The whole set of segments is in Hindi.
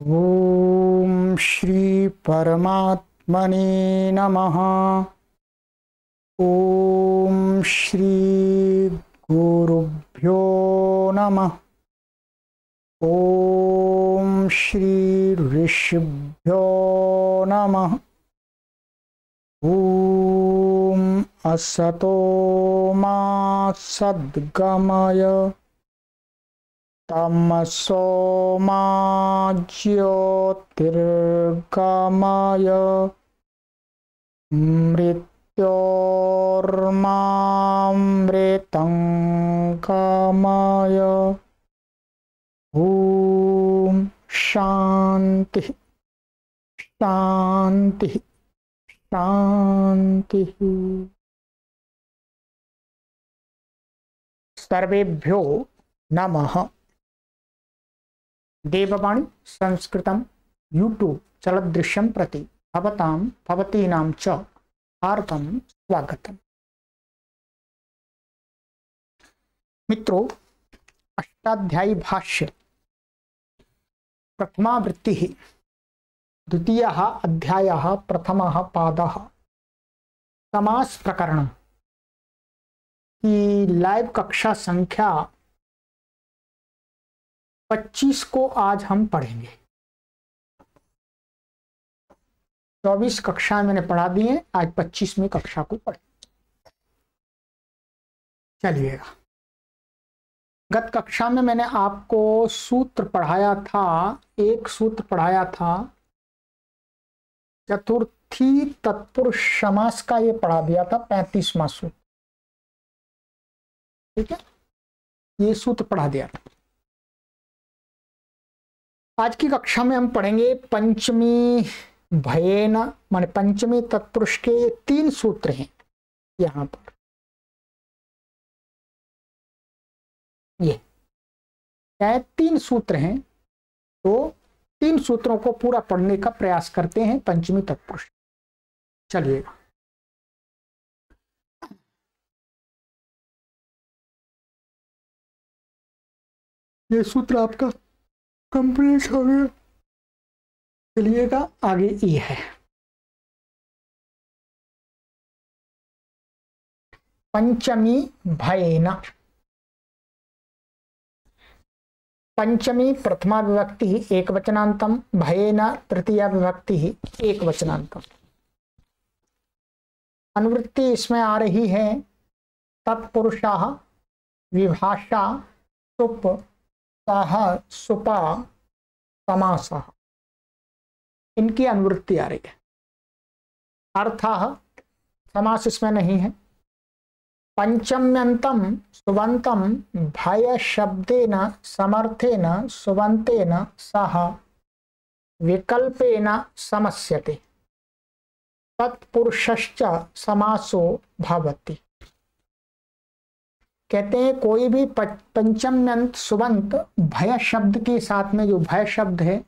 ओम श्री परमात्मने नमः। ओम श्री गुरुभ्यो नमः। ओम श्री ऋषिभ्यो नमः। ओम असतो मा सद्गमय तमसो मा ज्योतिर्गमय मृत्योर्मामृतं गमय। ओम शांति शांति शांति। सर्वेभ्यो नमः। देववाणी संस्कृतं यूट्यूब चलदृश्यं प्रति भवतां भवतीनां च हार्दं स्वागतम्। मित्रों, अष्टाध्यायी भाष्य प्रथमा वृत्तिः द्वितीयः अध्यायः प्रथमः पादः समास प्रकरण की लाइव कक्षा संख्या 25 को आज हम पढ़ेंगे। 24 कक्षा मैंने पढ़ा दी है, आज 25वीं कक्षा को पढ़ेंगे। चलिएगा, गत कक्षा में मैंने आपको सूत्र पढ़ाया था, एक सूत्र पढ़ाया था चतुर्थी तत्पुरुष समास का, ये पढ़ा दिया था 35वां सूत्र। ठीक है, ये सूत्र पढ़ा दिया था। आज की कक्षा में हम पढ़ेंगे पंचमी भयेन, माने पंचमी तत्पुरुष के 3 सूत्र हैं यहां पर। ये क्या है, 3 सूत्र हैं, तो 3 सूत्रों को पूरा पढ़ने का प्रयास करते हैं पंचमी तत्पुरुष। चलिएगा, ये सूत्र आपका कंप्लीट हो गया। चलिएगा आगे, ये है पंचमी भयेन। पंचमी प्रथमा विभक्ति एक वचनांतम, भयेन तृतीया विभक्ति एक वचनांतम। अनुवृत्ति इसमें आ रही है तत्पुरुषः विभाषा सुप सह सुपा समासः, इनकी अनुवृत्ति आ रही है। अर्थः समास इसमें नहीं है। पंचम्यंतम सुबंतम भय शब्देन समर्थेन सुबंतेन सह विकल्पेन समस्यते तत्पुरुषश्च समासो भवति। कहते हैं कोई भी पंचम्यंत सुबंत भय शब्द के साथ में, जो भय शब्द है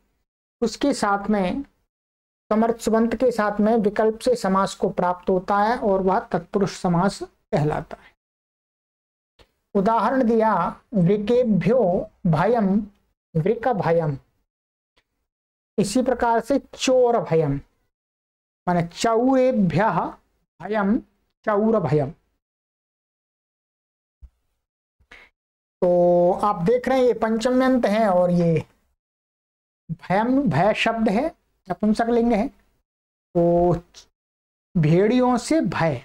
उसके साथ में, समर्थ सुबंत के साथ में विकल्प से समास को प्राप्त होता है और वह तत्पुरुष समास कहलाता है। उदाहरण दिया, वृकेभ्यो भयम वृक भयम। इसी प्रकार से चोर भयम, माने चौरेभ्यः भयम चौर भयम। तो आप देख रहे हैं ये पंचम्यंत है और ये भयम भय शब्द है, नपुंसकलिंग है। तो भेड़ियों से भय,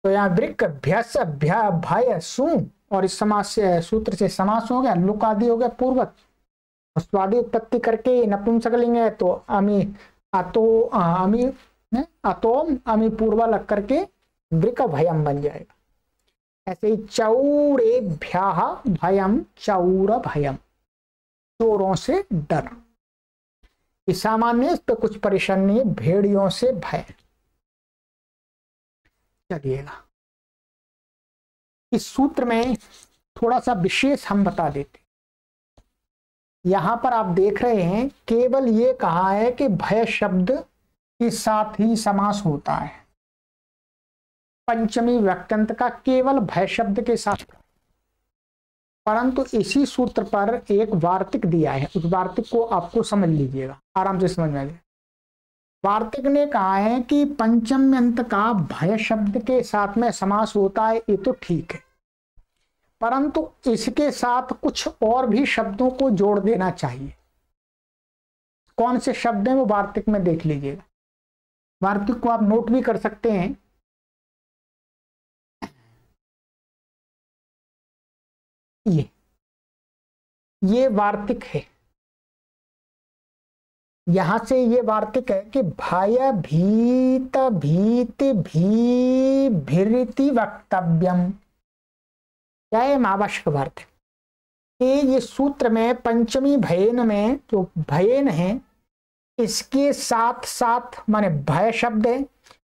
तो यहाँ वृक भ्यस भय सु, और इस समास से सूत्र से समास हो गया, लुक आदि हो गया पूर्वक, स्वादि उत्पत्ति करके नपुंसकलिंग है तो अमी अतो अमी अतोम अमी पूर्वा लग करके वृक भयम बन जाएगा। ऐसे ही चौरेभ्यः भयम चौर भयम, चोरों से डर। इस सामान्य, इस पर कुछ परेशानी, भेड़ियों से भय। चलिएगा, इस सूत्र में थोड़ा सा विशेष हम बता देते। यहां पर आप देख रहे हैं केवल ये कहा है कि भय शब्द के साथ ही समास होता है। पंचमी व्यक्त्यंत का केवल भय शब्द के साथ, परंतु इसी सूत्र पर एक वार्तिक दिया है, उस वार्तिक को आपको समझ लीजिएगा, आराम से समझ में आ जाए। वार्तिक ने कहा है कि पंचम्यंत का भय शब्द के साथ में समास होता है, ये तो ठीक है, परंतु इसके साथ कुछ और भी शब्दों को जोड़ देना चाहिए। कौन से शब्द हैं वो वार्तिक में देख लीजिएगा। वार्तिक को आप नोट भी कर सकते हैं। ये वार्तिक है, यहां से ये वार्तिक है कि भय भीत भीति भी भिरिति वक्तव्यम, क्या है आवश्यक वार्तिक। ये सूत्र में पंचमी भयन में जो भयन है इसके साथ साथ माने भय शब्द है,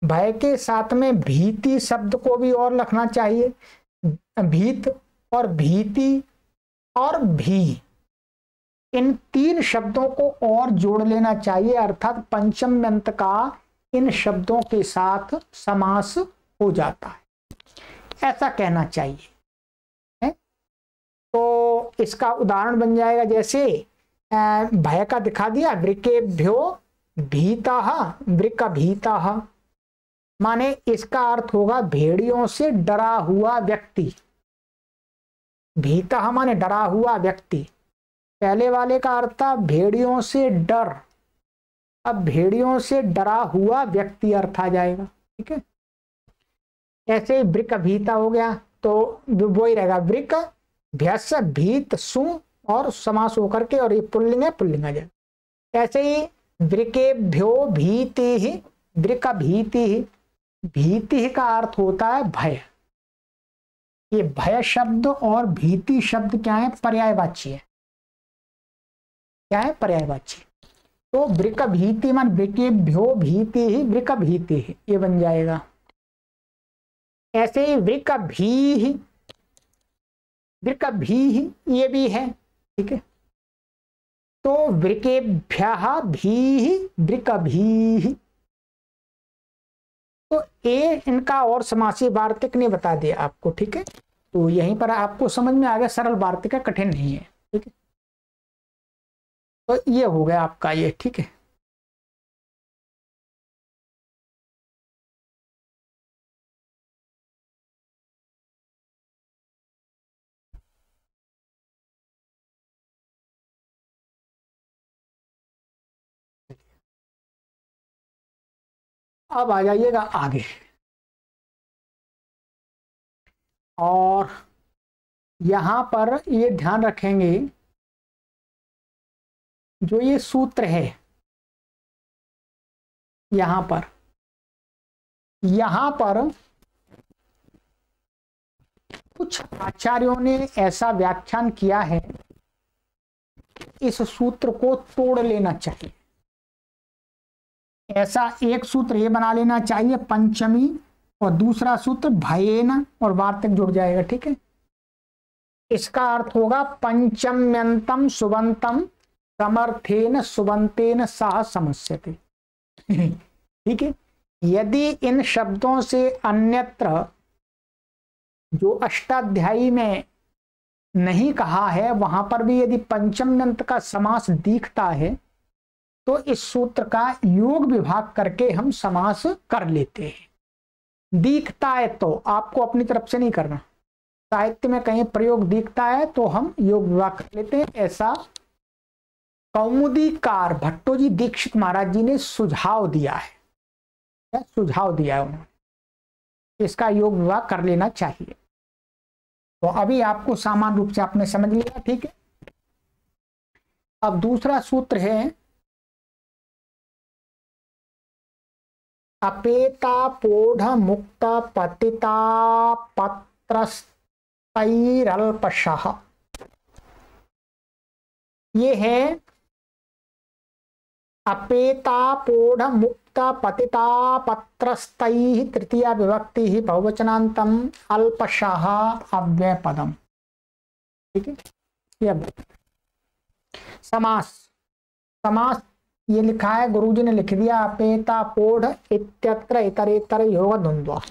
भय के साथ में भीति शब्द को भी और लिखना चाहिए। भीत और भीति और भी, इन तीन शब्दों को और जोड़ लेना चाहिए, अर्थात पंचम्यंत का इन शब्दों के साथ समास हो जाता है, ऐसा कहना चाहिए है? तो इसका उदाहरण बन जाएगा, जैसे भय का दिखा दिया, वृकेभ्यो भीतः वृक भीतः, माने इसका अर्थ होगा भेड़ियों से डरा हुआ व्यक्ति। भीतः माने डरा हुआ व्यक्ति, पहले वाले का अर्थ था भेड़ियों से डर, अब भेड़ियों से डरा हुआ व्यक्ति अर्थ आ जाएगा, ठीक है। ऐसे वृक भीता हो गया तो वो ही रहेगा, वृक भ्यस भीत सु और समास होकर के, और ये पुल्लिंग है, पुल्लिंग आ जाए। ऐसे ही वृकेभ्यो भीति ही वृक भीति ही, भीति का अर्थ होता है भय। ये भय शब्द और भीति शब्द क्या है, पर्यायवाची है। क्या है, पर्यायवाची। तो वृक भीति मन वृकेभ्यो भीति ही वृक भीति ही, ये बन जाएगा। ऐसे ही वृक भी ये भी है, ठीक है। तो वृकेभ्यः भी वृक भी, तो ये इनका और समासी वार्तिक ने बता दिया आपको, ठीक है। तो यहीं पर आपको समझ में आ गया, सरल वार्तिक है, कठिन नहीं है, ठीक है। तो ये हो गया आपका ये, ठीक है। अब आ जाइएगा आगे, और यहां पर ये ध्यान रखेंगे, जो ये सूत्र है यहां पर कुछ आचार्यों ने ऐसा व्याख्यान किया है, इस सूत्र को तोड़ लेना चाहिए। ऐसा एक सूत्र ये बना लेना चाहिए पंचमी, और दूसरा सूत्र भयेन और वार्तिक जुड़ जाएगा, ठीक है। इसका अर्थ होगा पंचम्यंतम सुबंतम समर्थेन सुबंतेन सह समस्यते, ठीक है। यदि इन शब्दों से अन्यत्र जो अष्टाध्यायी में नहीं कहा है, वहां पर भी यदि पंचम्यंत का समास दिखता है तो इस सूत्र का योग विभाग करके हम समास कर लेते हैं। दिखता है तो आपको अपनी तरफ से नहीं करना, साहित्य में कहीं प्रयोग दिखता है तो हम योग विभाग कर लेते हैं। ऐसा कौमुदीकार भट्टोजी दीक्षित महाराज जी ने सुझाव दिया है, सुझाव दिया है उन्होंने, इसका योग विभाग कर लेना चाहिए। तो अभी आपको सामान्य रूप से आपने समझ लिया, ठीक है। अब दूसरा सूत्र है अपेता पोढ़ मुक्त पतिता पत्रस्तैरल्पशः, ये है अपेता पोढ़ मुक्त पतिता पत्रस्तैः तृतीया विभक्ति ही बहुवचनांतम अल्पशः अव्यय पदम, ठीक है। ये समास ये लिखा है, गुरुजी ने लिख दिया अपेता पोढ़ इत्यत्र इतरेतर योग द्वंद्व।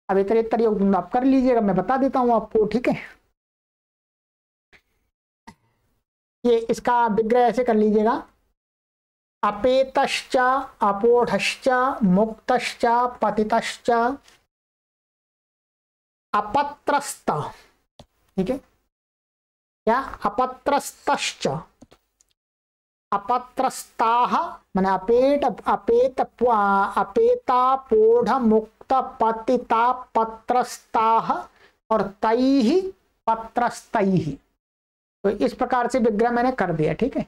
अब इतरेतर योग द्वंद्व आप कर लीजिएगा, मैं बता देता हूं आपको, ठीक है। ये इसका विग्रह ऐसे कर लीजिएगा, अपेतश्च अपोढ़श्च मुक्तश्च पतितश्च अपत्रस्त, ठीक है, क्या अपत्रस्तश्च, अपत्रस्ताः माने अपेट अपेत अपेता पोढ़ मुक्त पतिता पत्रस्ताः और तैः पत्रस्तैः। तो इस प्रकार से विग्रह मैंने कर दिया, ठीक है।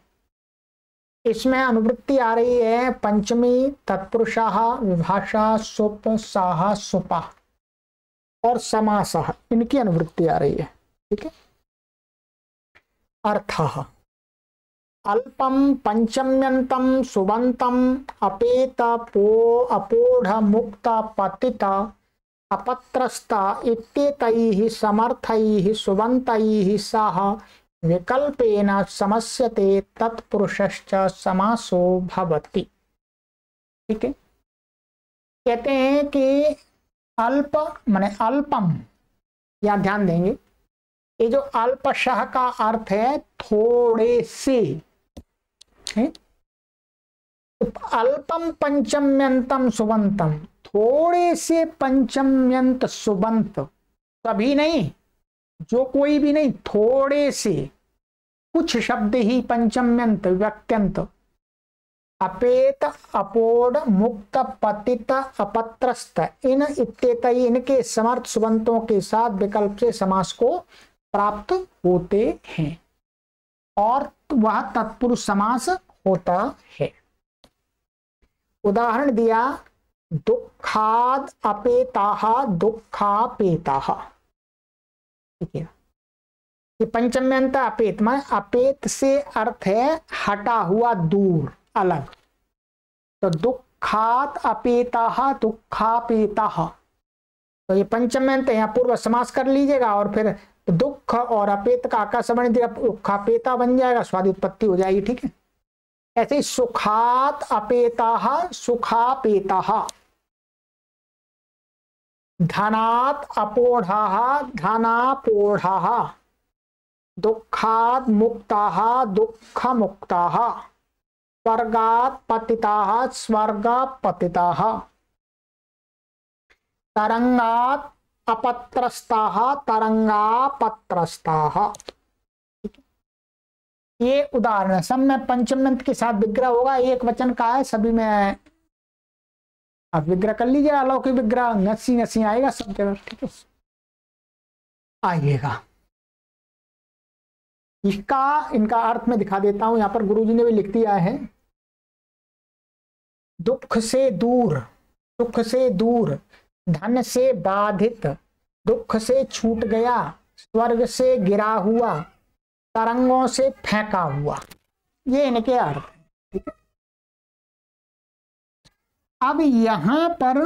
इसमें अनुवृत्ति आ रही है पंचमी तत्पुरुषाः विभाषा सुप साहा सुपा और समासः, इनकी अनुवृत्ति आ रही है, ठीक है। अर्थः अल्पम पंचम्यंतम सुबंतम अपेत अपोढ़ मुक्त पतित अपत्रस्ता इत्येतैः समर्थैः सुबन्तैः सह विकल्पेन समस्यते तत्पुरुषश्च समासो भवति, ठीक है। कहते हैं कि अल्प माने अल्पम, या ध्यान देंगे ये जो अल्पशः का अर्थ है थोड़े से, अल्पम पंचम्यंतम सुबंतम, थोड़े से पंचम्यंत सुबंत, कभी नहीं, जो कोई भी नहीं, थोड़े से, कुछ शब्द ही पंचम्यंत व्यक्त्यंत, अपेत अपोढ़ मुक्त पतित अपत्रस्त, इन इत्तेतई, इनके समर्थ सुबंतों के साथ विकल्प से समास को प्राप्त होते हैं और वह तत्पुरुष समास होता है। उदाहरण दिया दुखाद अपेताः दुखापेताः, ठीक है। ये पंचम्यंत अपेत में अपेत से अर्थ है हटा हुआ, दूर, अलग। तो दुखात अपेताः दुखापेताः, तो ये पंचम्यंत यहाँ पूर्व समास कर लीजिएगा और फिर दुख और अपेत का आकाश बन दिया, दुखापेता बन जाएगा, स्वादि उत्पत्ति हो जाएगी, ठीक है। ऐसे ही सुखात अपेताः सुखापेताः, धनात् अपोढ़ाः धनापोढ़ाः, दुखात् मुक्ताः दुःखमुक्ताः, स्वर्गात् पतिताः स्वर्गपतिताः, तरंगात् अपत्रस्ताः तरंगापत्रस्ताः। ये उदाहरण सब में पंचम्यंत के साथ विग्रह होगा, एक वचन का है, सभी में आप विग्रह कर लीजिए, अलौकिक विग्रह नसी नसी आएगा सब जगह, ठीक है, आइएगा। इनका अर्थ में दिखा देता हूं, यहां पर गुरुजी ने भी लिख दिया है, दुख से दूर, सुख से दूर, धन से बाधित, दुख से छूट गया, स्वर्ग से गिरा हुआ, तरंगों से फेंका हुआ, ये इनके अर्थ है, ठीक है। अब यहां पर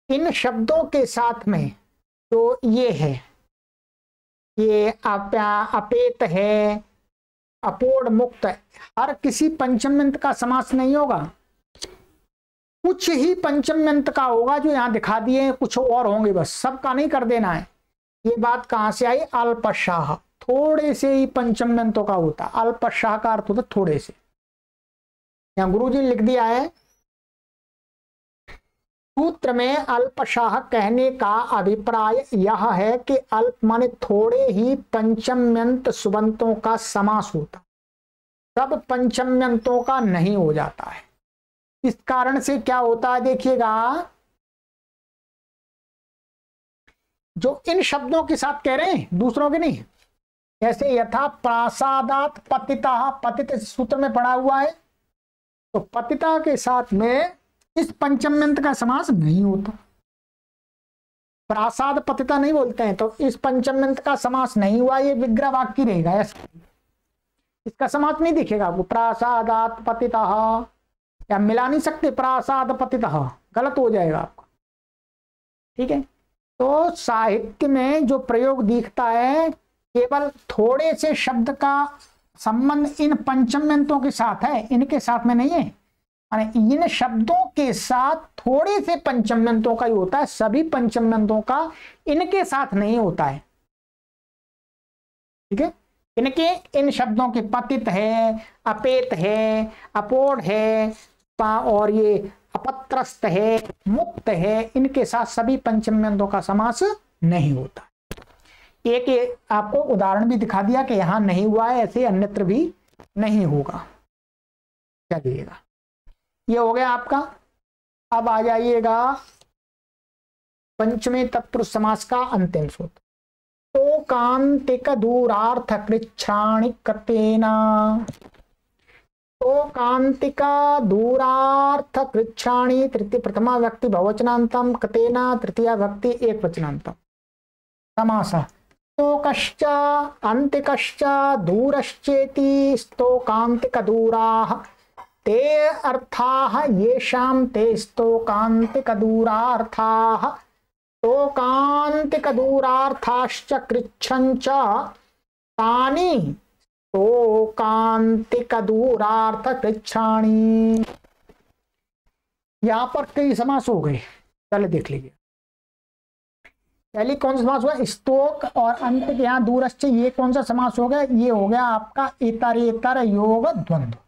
इन शब्दों के साथ में तो ये है, ये अपेत है, अपोढ़ मुक्त, हर किसी पंचम्यंत का समास नहीं होगा, कुछ ही पंचम्यंत का होगा जो यहां दिखा दिए, कुछ और होंगे, बस सबका नहीं कर देना है। ये बात कहां से आई? अल्पशाह, थोड़े से ही पंचम्यंतों का होता, अल्पशाह का अर्थ होता थोड़े से। यहां गुरुजी ने लिख दिया है, सूत्र में अल्पशाह कहने का अभिप्राय यह है कि अल्प माने थोड़े ही पंचम्यंत सुबंतों का समास होता, सब पंचम्यंतों का नहीं हो जाता है। इस कारण से क्या होता है देखिएगा, जो इन शब्दों के साथ कह रहे हैं, दूसरों के नहीं, जैसे यथा प्रासादात पतिता, पतित सूत्र में पढ़ा हुआ है, तो पतिता के साथ में इस पंचम्यंत का समास नहीं होता, प्रासाद पतिता नहीं बोलते हैं, तो इस पंचम्यंत का समास नहीं हुआ, ये विग्रह वाक्य रहेगा, ऐसा इसका समास नहीं दिखेगा आपको। प्रासादात पतिता, या मिला नहीं सकते, प्रासाद पतिता गलत हो जाएगा आपका, ठीक है। तो साहित्य में जो प्रयोग दिखता है, केवल थोड़े से शब्द का संबंध इन पंचम्यंतों के साथ है, इनके साथ में नहीं है, माने इन शब्दों के साथ थोड़े से पंचम्यंतों का ही होता है, सभी पंचम्यंतों का इनके साथ नहीं होता है, ठीक है। इनके इन शब्दों के पतित है, अपेत है, अपोढ़ है और ये अपत्रस्त है, मुक्त है, इनके साथ सभी पंचम्यंतों का समास नहीं होता। एक आपको उदाहरण भी दिखा दिया कि यहां नहीं हुआ है, ऐसे अन्यत्र भी नहीं होगा। चलिएगा, ये हो गया आपका। अब आ जाइएगा पंचमे तत्पुरुष समास का अंतिम सूत्र। तो कांतिक दूरार्थ कृच्छ्राणि कृतेना, तो कांतिका दूरार्थ कृच्छ्राणि तृतीय प्रथमा व्यक्ति बहुवचनांतम कृतेना तृतीया व्यक्ति एक वचनांतम समासः। स्तोकश्च अन्तिकश्च दूरश्चेति स्तोकान्तिक दूराः ते अर्थाः येषां ते स्तोकान्तिक दूरार्थाः स्तोकान्तिक दूरार्थाश्च कृच्छञ्च तानि स्तोकान्तिक दूरार्थ कृच्छ्राणि। यहां पर कई समास हो गए, पहले देख लीजिए। पहले कौन सा समास हुआ? स्तोक और अंत के यहाँ दूरश्च, ये कौन सा समास हो गया? ये हो गया आपका इतरेतर योग द्वंद्व।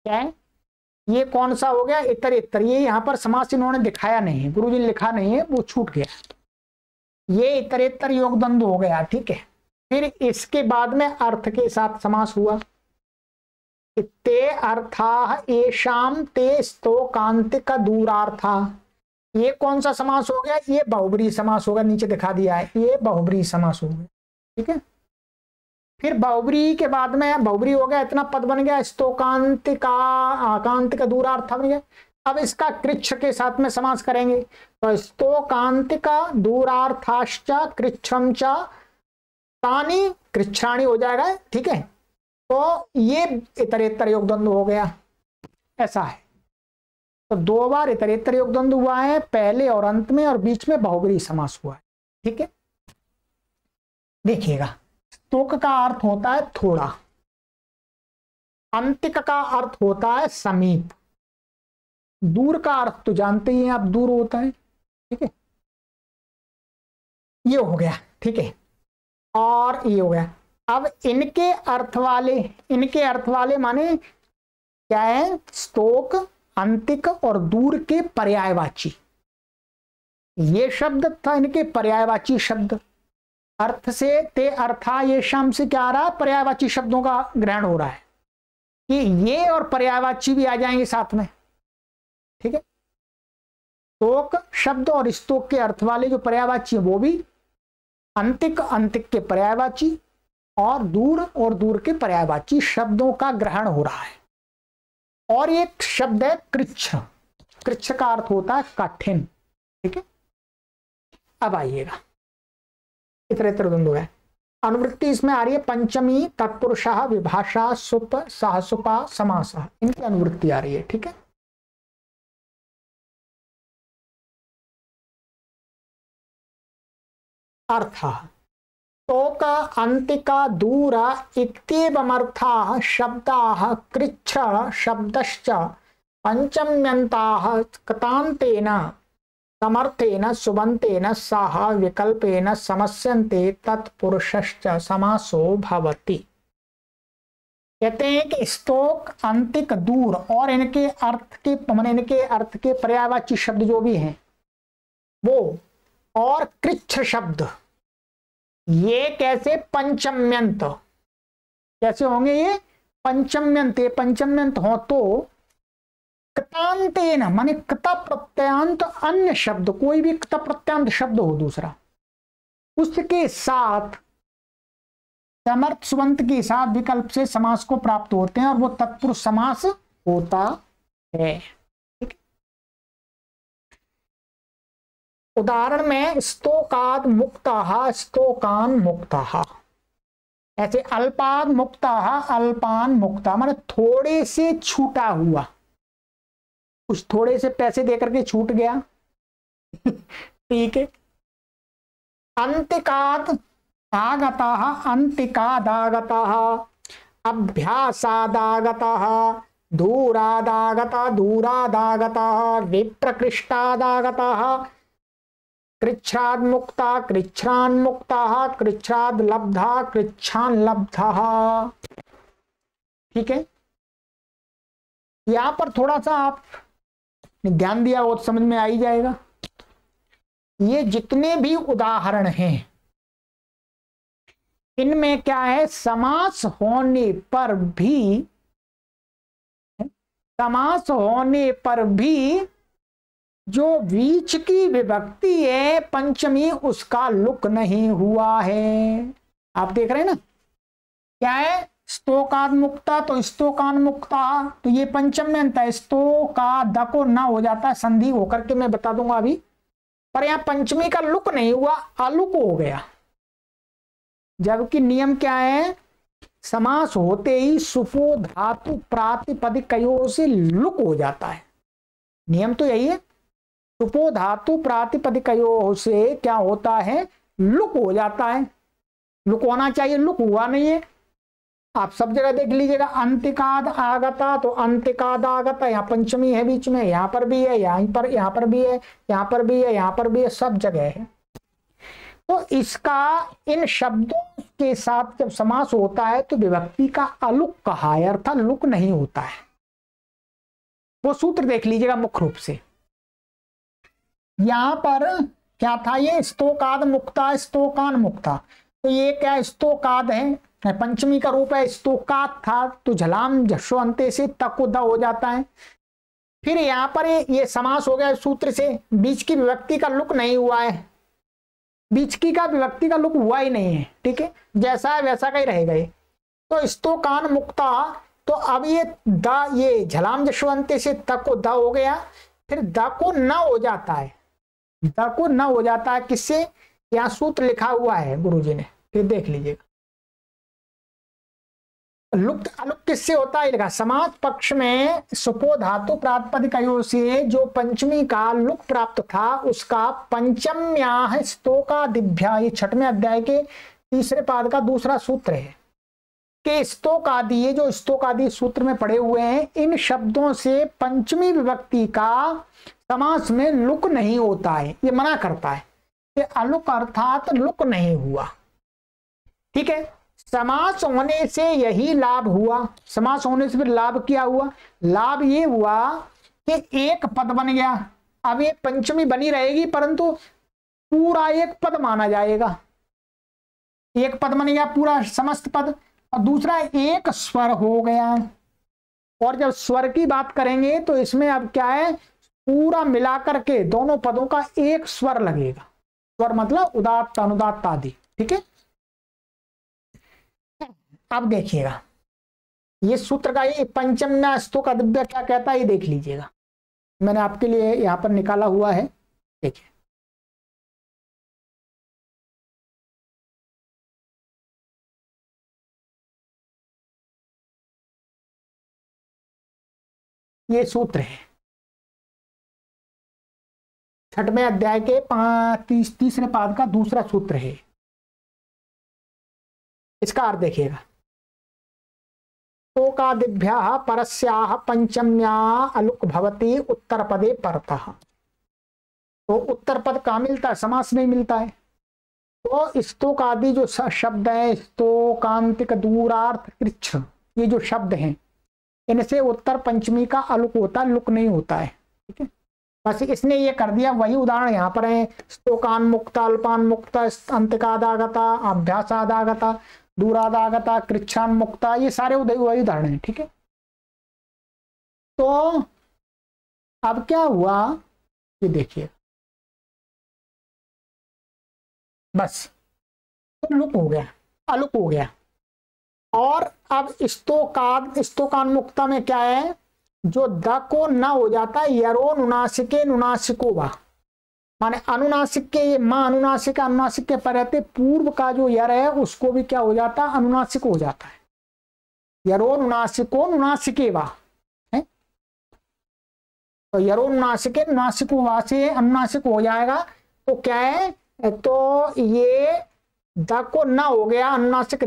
क्या है ये? कौन सा हो गया? इतरेतर। ये यहाँ पर समास इन्होंने दिखाया नहीं है, गुरुजी ने लिखा नहीं है, वो छूट गया। ये इतरेतर योग द्वंद्व हो गया, ठीक है। फिर इसके बाद में अर्थ के साथ समास हुआ। ते अर्थाः येषां ते स्तोकान्तिक दूरार्था। ये कौन सा समास हो गया? ये बहुब्रीहि समास होगा, नीचे दिखा दिया है, ये बहुब्रीहि समास हो गया, ठीक है। फिर बहुब्रीहि के बाद में बहुब्रीहि हो गया, इतना पद बन गया, स्तोकान्तिका आकांतिक दूरार्थ बन गया। अब इसका कृच्छ के साथ में समास करेंगे, तो स्तोकान्तिका दूरार्थाश्च कृच्छ्रं च तानि कृच्छ्राणि हो जाएगा, ठीक है। तो ये इतरेतर योग द्वंद्व हो गया, ऐसा है। तो दो बार इतरेतर योग द्वंद्व हुआ है, पहले और अंत में, और बीच में बहुब्रीहि समास हुआ है, ठीक है। देखिएगा, स्तोक का अर्थ होता है थोड़ा, अंतिक का अर्थ होता है समीप, दूर का अर्थ तो जानते ही हैं आप, दूर होता है, ठीक है। ये हो गया, ठीक है, और ये हो गया। अब इनके अर्थ वाले माने क्या है? स्तोक, अंतिक और दूर के पर्यायवाची। ये शब्द था इनके पर्यायवाची शब्द। अर्थ से ते अर्था ये शाम से क्या आ रहा है? पर्यायवाची शब्दों का ग्रहण हो रहा है कि ये और पर्यायवाची भी आ जाएंगे साथ में, ठीक है। स्तोक शब्द और स्तोक के अर्थ वाले जो पर्यायवाची है वो भी, अंतिक के पर्यायवाची, और दूर के पर्यायवाची शब्दों का ग्रहण हो रहा है। और एक शब्द है कृच्छ। कृच्छ का अर्थ होता है कठिन, ठीक है। अब आइएगा, इतरेतर द्वंद्व है। अनुवृत्ति इसमें आ रही है पंचमी तत्पुरुषः विभाषा सुप सहसुपा समासः, इनकी अनुवृत्ति आ रही है, ठीक है। अर्थः स्तोक अंतिका दूर इत्येवमर्थाः शब्दाः कृच्छ शब्दश्च पंचम्यन्ताः कृतान्तेन समर्थेन सुबन्तेन सह विकल्पेन समस्यन्ते तत्पुरुषश्च समासो भवति। कहते हैं कि स्तोक, अंतिक, दूर और इनके अर्थ के पर्यायवाची शब्द जो भी हैं वो, और कृच्छ शब्द, ये कैसे? पंचम्यंत। कैसे होंगे ये? पंचम्यंत। पंचम्यंत हो तो कृतांतेन माने कृता प्रत्यांत अन्य शब्द, कोई भी कृता प्रत्यांत शब्द हो दूसरा, उसके साथ समर्थ सुबंत के साथ विकल्प से समास को प्राप्त होते हैं, और वो तत्पुरुष समास होता है। उदाहरण में स्तोकाद मुक्तः स्तोकान मुक्तः, ऐसे अल्पाद मुक्तः अल्पान मुक्तः, माने थोड़े से छूटा हुआ, कुछ थोड़े से पैसे देकर के छूट गया, ठीक है। अंतिकाद आगतः अंतिकादागतः, अभ्यासादागतः दूरादागतः दूरादागतः, विप्रकृष्टादागतः कृच्छ्राद मुक्ता, कृच्छ्रान मुक्ता, कृच्छ्राद लब्धा, कृच्छ्रान लब्धा। ठीक है, यहां पर थोड़ा सा आप ध्यान दिया वो समझ में आ ही जाएगा। ये जितने भी उदाहरण हैं इनमें क्या है, समास होने पर भी, समास होने पर भी जो बीच की विभक्ति है पंचमी उसका लुक नहीं हुआ है। आप देख रहे हैं ना, क्या है, स्तोकाद मुक्ता तो स्तोकान मुक्ता, तो ये पंचम में अंत है। स्तो का द को ना हो जाता है संधि होकर के, मैं बता दूंगा अभी, पर यहां पंचमी का लुक नहीं हुआ, अलुक हो गया। जबकि नियम क्या है, समास होते ही सुपो धातु प्रातिपदिकयों से लुक हो जाता है। नियम तो यही है, सुपो धातु प्रातिपदिकयों से क्या होता है, लुक हो जाता है। लुक होना चाहिए, लुक हुआ नहीं है। आप सब जगह देख लीजिएगा, अंतिकाद आगता, तो अंतिकाद आगता यहाँ पंचमी है बीच में, यहाँ पर भी है, यहाँ पर भी है, यहाँ पर भी है, यहाँ पर भी है, सब जगह है। तो इसका इन शब्दों के साथ जब समास होता है तो विभक्ति का अलुक कहा है, अर्थात लुक नहीं होता है। वो सूत्र देख लीजिएगा मुख्य रूप से। यहां पर क्या था, ये स्तोकाद मुक्ता, स्तोकान मुक्ता, तो ये क्या स्तोकाद है, पंचमी का रूप है। स्तोकात था तो झलाम झस्सो अंते से तक द हो जाता है। फिर यहां पर ये समास हो गया सूत्र से, बीच की विभक्ति का लुक नहीं हुआ है, बीच की का विभक्ति का लुक हुआ ही नहीं है। ठीक है, जैसा है वैसा का ही रहेगा ये। तो स्तोकान मुक्ता, तो अब ये द, ये झलाम झस्सो अंते से तक को द हो गया, फिर द को न हो जाता है, द को न हो जाता है किससे, यहां सूत्र लिखा हुआ है गुरुजी ने, फिर देख लीजिएगा। लुप्त अलुक किससे होता है, लिखा समाज पक्ष में सुपो धातु प्रातिपदिकयों से जो पंचमी का लुक प्राप्त था उसका पंचम्याह स्तोकादिभ्या, ये 6वें अध्याय के 3रे पाद का दूसरा सूत्र है कि स्तोकादि, ये जो स्तोकादि सूत्र में पढ़े हुए हैं, इन शब्दों से पंचमी विभक्ति का समास में लुक नहीं होता है। ये मना करता है कि अलुक अर्थात लुक नहीं हुआ। ठीक है, समास होने से यही लाभ हुआ। समास होने से फिर लाभ क्या हुआ, लाभ ये हुआ कि एक पद बन गया। अब ये पंचमी बनी रहेगी परंतु पूरा एक पद माना जाएगा, एक पद बन गया पूरा समस्त पद। और दूसरा एक स्वर हो गया, और जब स्वर की बात करेंगे तो इसमें अब क्या है, पूरा मिलाकर के दोनों पदों का एक स्वर लगेगा। स्वर मतलब उदात्त अनुदात्त आदि। ठीक है, अब देखिएगा ये सूत्र का ये पंचम्या स्तोकादिभ्या क्या कहता है, ये देख लीजिएगा, मैंने आपके लिए यहां पर निकाला हुआ है। देखिए, ये सूत्र है 6वें अध्याय के 3रे पाद का दूसरा सूत्र है। इसका अर्थ देखिएगा, स्तोकादिभ्यः परस्याः पंचम्या अलुक भवति उत्तर पदे परतः। तो उत्तर पद कहाँ मिलता है, समास नहीं मिलता है। तो स्तोकादि जो शब्द है, स्तोकांतिक दूरार्थ कृच्छ, ये जो शब्द हैं इनसे उत्तर पंचमी का अलुक होता, लुक नहीं होता है। ठीक है, बस इसने ये कर दिया। वही उदाहरण यहाँ पर है, स्तोकान मुक्ता, अल्पान मुक्ता, अंतिकादागता, अभ्यासादागता, दूरादागता, कृच्छान मुक्ता, ये सारे वही उदाहरण हैं। ठीक है, तो अब क्या हुआ ये देखिए, बस तो लुक हो गया, अलुक हो गया। और अब स्तोकान मुक्ता में क्या है, जो द को न हो जाता है, यरो नुनासिके नुनासिको वा, माने अनुनासिक के, ये मां अनुनासिक, अनुनासिक के पर रहते पूर्व का जो यर है उसको भी क्या हो जाता है, अनुनासिक हो जाता है। यरो नुनासिको नुनासिके वा है, तो यरो नुनासिके नुनासिको वा से अनुनासिक हो जाएगा। तो क्या है, तो ये द को न हो गया, अनुनासिक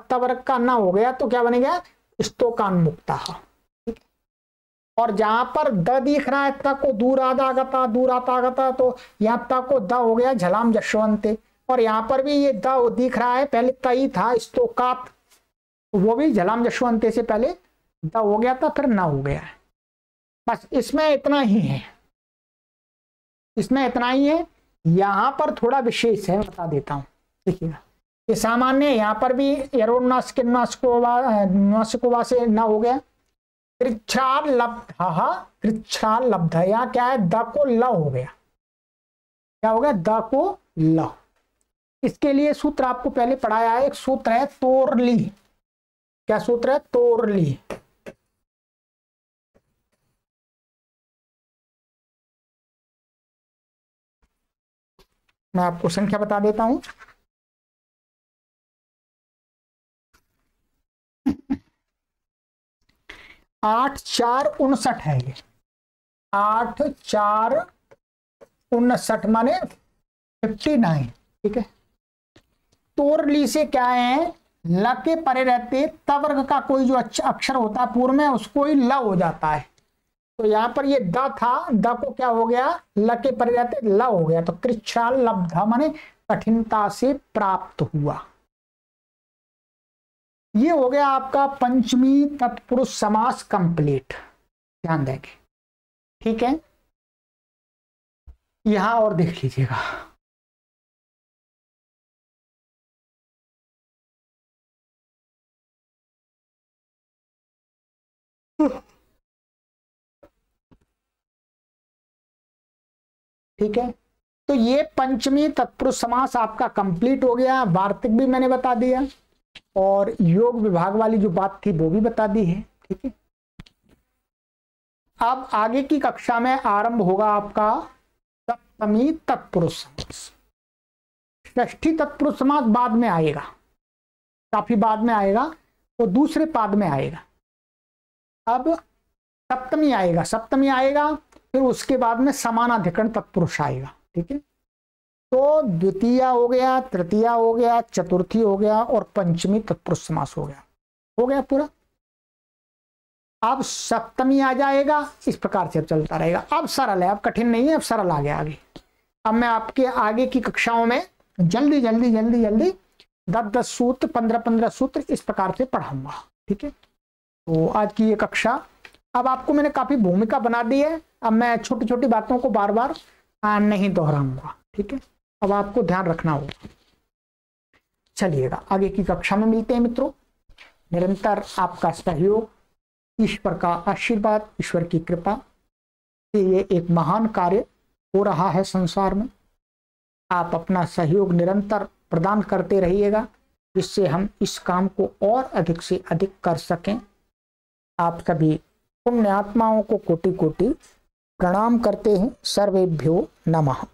तवर्ग का न हो गया, तो क्या बनेगा, स्तोकान मुक्ता। और जहां पर द दिख रहा है त को दूर आदागता दूर आतागता, तो यहाँ त को द हो गया झलाम जशवंते। और यहाँ पर भी ये द दिख रहा है, पहले तई था स्तोकात, वो भी झलाम जशवंते से पहले द हो गया था, फिर न हो गया है। बस इसमें इतना ही है, इसमें इतना ही है। यहां पर थोड़ा विशेष है, बता देता हूं, देखिएगा। ये सामान्य, यहाँ पर भी यरोन्नास के नासिकोवा से न हो गया। कृच्छ्राल लब्ध, यहाँ क्या है, द को ल हो गया। क्या हो गया, द को ल। इसके लिए सूत्र आपको पहले पढ़ाया है, एक सूत्र है तोरली। क्या सूत्र है, तोरली। मैं आपको संख्या बता देता हूं। आठ 4 59 है ये, 8 4 59 माने 59। ठीक है, तोरली से क्या है, ल के परे रहते त वर्ग का कोई जो अक्षर होता है पूर्व में, उसको ही ल हो जाता है। तो यहां पर ये द था, द को क्या हो गया, ल के परे रहते ल हो गया। तो कृच्छ्राल लब्ध माने कठिनता से प्राप्त हुआ। ये हो गया आपका पंचमी तत्पुरुष समास कंप्लीट, ध्यान देंगे। ठीक है, यहां और देख लीजिएगा। ठीक है, तो ये पंचमी तत्पुरुष समास आपका कंप्लीट हो गया। वार्तिक भी मैंने बता दिया और योग विभाग वाली जो बात थी वो भी बता दी है। ठीक है, अब आगे की कक्षा में आरंभ होगा आपका सप्तमी तत्पुरुष समास। षष्ठी तत्पुरुष समास बाद में आएगा, काफी बाद में आएगा, वो दूसरे पाद में आएगा। अब सप्तमी आएगा, सप्तमी आएगा, फिर उसके बाद में समानाधिकरण तत्पुरुष आएगा। ठीक है, तो द्वितीय हो गया, तृतीय हो गया, चतुर्थी हो गया और पंचमी तत्पुरुष समास हो गया पूरा। अब सप्तमी आ जाएगा, इस प्रकार से अब चलता रहेगा। अब सरल है, अब कठिन नहीं है, अब सरल आ गया आगे। अब मैं आपके आगे की कक्षाओं में जल्दी जल्दी जल्दी जल्दी 10-10 सूत्र, 15-15 सूत्र इस प्रकार से पढ़ाऊंगा। ठीक है, तो आज की ये कक्षा, अब आपको मैंने काफी भूमिका बना दी है। अब मैं छोटी छोटी बातों को बार बार नहीं दोहराऊंगा। ठीक है, अब आपको ध्यान रखना होगा। चलिएगा, आगे की कक्षा में मिलते हैं मित्रों। निरंतर आपका सहयोग, ईश्वर का आशीर्वाद, ईश्वर की कृपा से ये एक महान कार्य हो रहा है संसार में। आप अपना सहयोग निरंतर प्रदान करते रहिएगा, जिससे हम इस काम को और अधिक से अधिक कर सकें। आप सभी पुण्य आत्माओं को कोटि कोटि प्रणाम करते हैं। सर्वेभ्यो नमः।